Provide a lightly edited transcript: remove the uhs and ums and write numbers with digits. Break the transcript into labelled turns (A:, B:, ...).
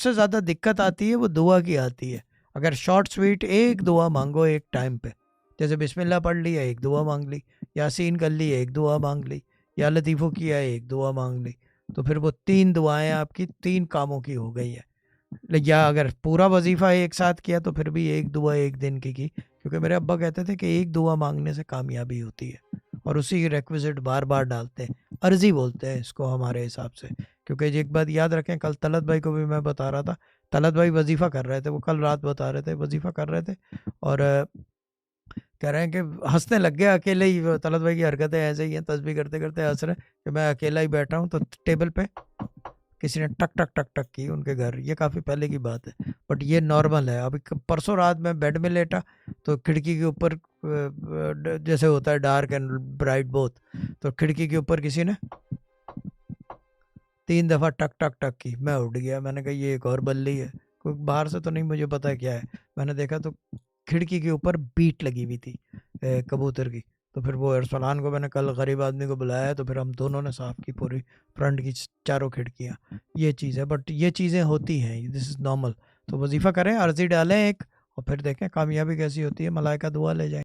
A: سب سے زیادہ دقت آتی ہے وہ دعا کی آتی ہے. اگر شارٹ سویٹ ایک دعا مانگو ایک ٹائم پہ، جیسے بسم اللہ پڑھ لیا ایک دعا مانگ لی، یاسین کر لی ایک دعا مانگ لی، یا لطیفوں کیا ایک دعا مانگ لی، تو پھر وہ 3 دعائیں آپ کی 3 کاموں کی ہو گئی ہے. یا اگر پورا وظیفہ ایک ساتھ کیا تو پھر بھی ایک دعا ایک دن کی کیونکہ میرے ابا کہتے تھے کہ ایک دعا مانگنے سے کامیابی ہوتی ہے، اور اسی کی ریکویزٹ بار بار ڈالتے ہیں. عرضی بولتے ہیں اس کو ہمارے حساب سے. کیونکہ ایک بات یاد رکھیں، کل طلعت بھائی کو بھی میں بتا رہا تھا، طلعت بھائی وظیفہ کر رہے تھے، وہ کل رات بتا رہے تھے وظیفہ کر رہے تھے، اور کہہ رہے ہیں کہ ہنسنے لگ گیا اکیلے ہی. طلعت بھائی کی حرکتیں ایسے ہی ہیں، تسبیح کرتے کرتے ہنس رہے کہ میں اکیلا ہی بیٹھا ہوں، تو ٹیبل پہ کسی نے ٹک ٹک ٹک ٹک کی ان کے گھر. یہ کافی پہلے کی بات ہے، بٹ یہ نارمل ہے. ابھی پرسوں رات میں بیڈ میں لیٹا تو کھڑکی کے اوپر جیسے ہوتا ہے ڈارک اینڈ برائٹ بوتھ، تو کھڑکی کے اوپر کسی نے 3 دفعہ ٹک ٹک ٹک کی. میں اٹھ گیا، میں نے کہا یہ ایک اور بلی ہے، کوئی باہر سے تو نہیں مجھے پتا کیا ہے. میں نے دیکھا تو کھڑکی کے اوپر بیٹ لگی ہوئی تھی کبوتر کی. تو پھر وہ ارسلان کو میں نے کل غریب آدمی کو بلایا، تو پھر ہم دونوں نے صاف کی پوری فرنٹ کی 4 کھڑکیاں. یہ چیز ہے، بٹ یہ چیزیں ہوتی ہیں، دس از نارمل. تو وظیفہ کریں، عرضی ڈالیں ایک، اور پھر دیکھیں کامیابی کیسی ہوتی ہے. ملائکہ دعا لے جائیں.